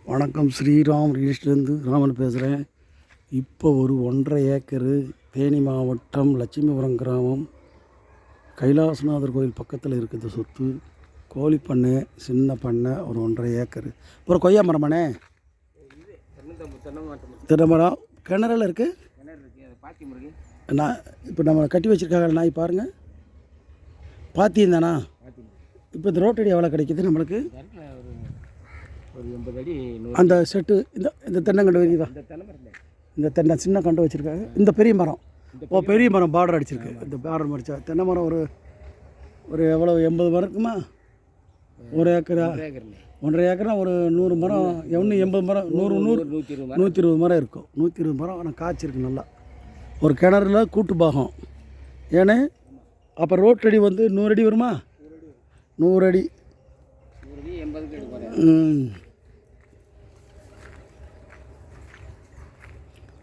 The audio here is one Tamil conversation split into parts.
வணக்கம். ஸ்ரீராம் ரியல்ஸ்லேருந்து ராமன் பேசுகிறேன். இப்போ ஒரு 1.5 ஏக்கரு தேனி மாவட்டம் லட்சுமிபுரம் கிராமம் கைலாசநாதர் கோயில் பக்கத்தில் இருக்குது சொத்து. கோழி பண்ணை, சின்ன பண்ணை, ஒரு 1.5 ஏக்கரு. அப்புறம் கொய்யா மரமானே, தென்னை மரம், கிணறுல இருக்குது. நான் இப்போ நம்ம கட்டி வச்சுருக்காங்க நாய் பாருங்கள், பாத்தியம் தானா? இப்போ இந்த ரோட்டடி எவ்வளோ கிடைக்கிது நம்மளுக்கு? ஒரு 80 அடி அந்த செட்டு. இந்த தென்னங்கண்டு வருதா? இந்த தென்னை சின்ன கண்டு வச்சுருக்காங்க. இந்த பெரிய மரம், பெரிய மரம் பார்டர் அடிச்சிருக்கு. இந்த பார்டர் மடிச்சா தென்னை மரம் ஒரு எவ்வளோ 80 மரம் இருக்குமா? 1 ஏக்கரா? 1.5 ஏக்கரா ஒரு 100 மரம், 80 மரம், 120 மரம் இருக்கும். 120 மரம் ஆனால் காய்ச்சிருக்கு நல்லா. ஒரு கிணறுல கூட்டு பாகம் ஏன்னா. அப்போ ரோட்டடி வந்து 100 அடி வருமா? 100 அடி.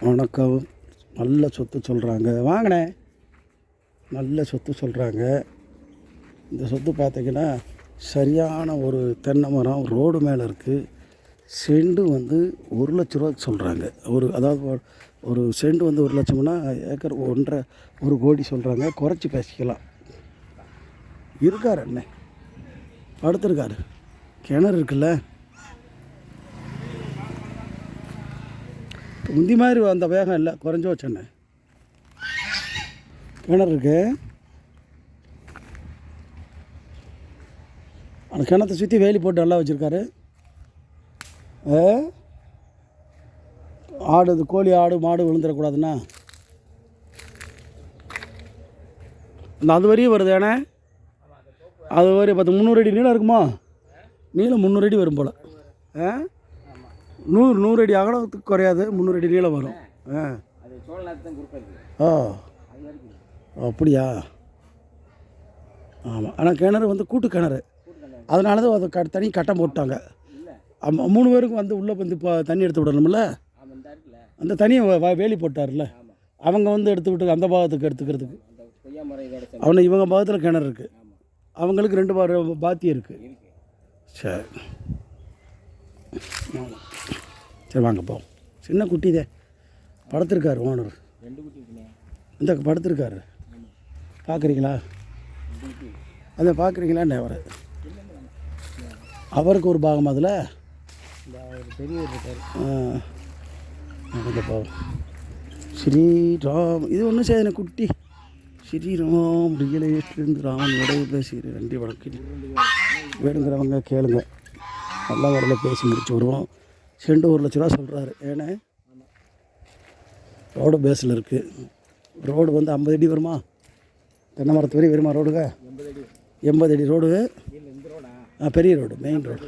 வணக்கம். நல்ல சொத்து சொல்கிறாங்க, வாங்கினே. நல்ல சொத்து சொல்கிறாங்க. இந்த சொத்து பார்த்திங்கன்னா சரியான ஒரு தென்னை மரம் ரோடு மேலே இருக்குது. செண்டு வந்து 1 லட்ச ரூபா சொல்கிறாங்க. அதாவது ஒரு செண்டு வந்து 1 லட்சம்னா ஏக்கர் 1 கோடி சொல்கிறாங்க. குறைச்சி பேசிக்கலாம். இருக்கார் அண்ணே, படுத்துருக்காரு. கிணறு இருக்குல்ல, முந்தி மாதிரி அந்த வேகம் இல்லை, குறைஞ்சோ வச்சண்ணே. கிணறு இருக்கு. அந்த கிணத்தை சுற்றி வேலி போட்டு நல்லா வச்சுருக்காரு. ஆடு, கோழி, ஆடு, மாடு விழுந்துடக்கூடாதுண்ணா. இந்த அது வரையும் வருது ஏன்னா. அது வரையும் 300 அடி நீளம் இருக்குமா? நீளம் 300 அடி வரும் போல். 100 அடி அகலத்துக்கு குறையாது, 300 அடி நீளம் வரும். அப்படியா? ஆமாம். ஆனால் கிணறு வந்து கூட்டு கிணறு, அதனால தான் அது தனி கட்டம் போட்டாங்க. 3 பேருக்கும் வந்து உள்ளே வந்து இப்போ தண்ணி எடுத்து விடணும்ல. அந்த தண்ணியை வேலி போட்டார்ல, அவங்க வந்து எடுத்து விட்டு அந்த பாகத்துக்கு எடுத்துக்கிறதுக்கு. அவனை இவங்க பாகத்தில் கிணறு இருக்குது, அவங்களுக்கு 2 பாத்தியம் இருக்குது. சரி சரி, வாங்க போவோம். சின்ன குட்டிதே படுத்துருக்காரு ஓனர். இந்த படுத்துருக்காரு, பார்க்குறீங்களா? அதை பார்க்குறீங்களான்னு அவருக்கு ஒரு பாகம் அதில் பெரியவர் இருக்கார். போவோம். ஸ்ரீராம், இது ஒன்றும் செய்ய குட்டி. ஸ்ரீராம் ரியல் எஸ்டேட்லேருந்து ராமன் உடவு பேசுகிறேன். நன்றி, வணக்கம். வேணுங்கிறவங்க கேளுங்க, நல்லா வரையில் பேசி முடிச்சு வருவோம். செண்டு 1 லட்ச ரூபா சொல்கிறாரு. ஏன்னா ரோடு பேஸில் இருக்குது. ரோடு வந்து 50 அடி வருமா? தென்னை மரத்து வரையும் வருமா ரோடுங்க? 80 அடி ரோடு. பெரிய ரோடு, மெயின் ரோடு.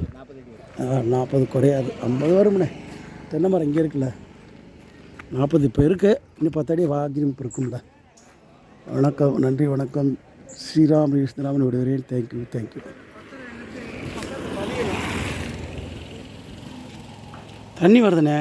40 குறையாது, 50 வரும்ண்ணே. தென்னை மரம் இங்கே இருக்குல்ல, 40 இப்போ இருக்குது. இன்னும் 10 அடி வாக்கியம் இருக்கும்ல. வணக்கம், நன்றி, வணக்கம். ஸ்ரீராம் ராமன் விடுகிறேன். தேங்க்யூ. தண்ணி வருதுண்ணே.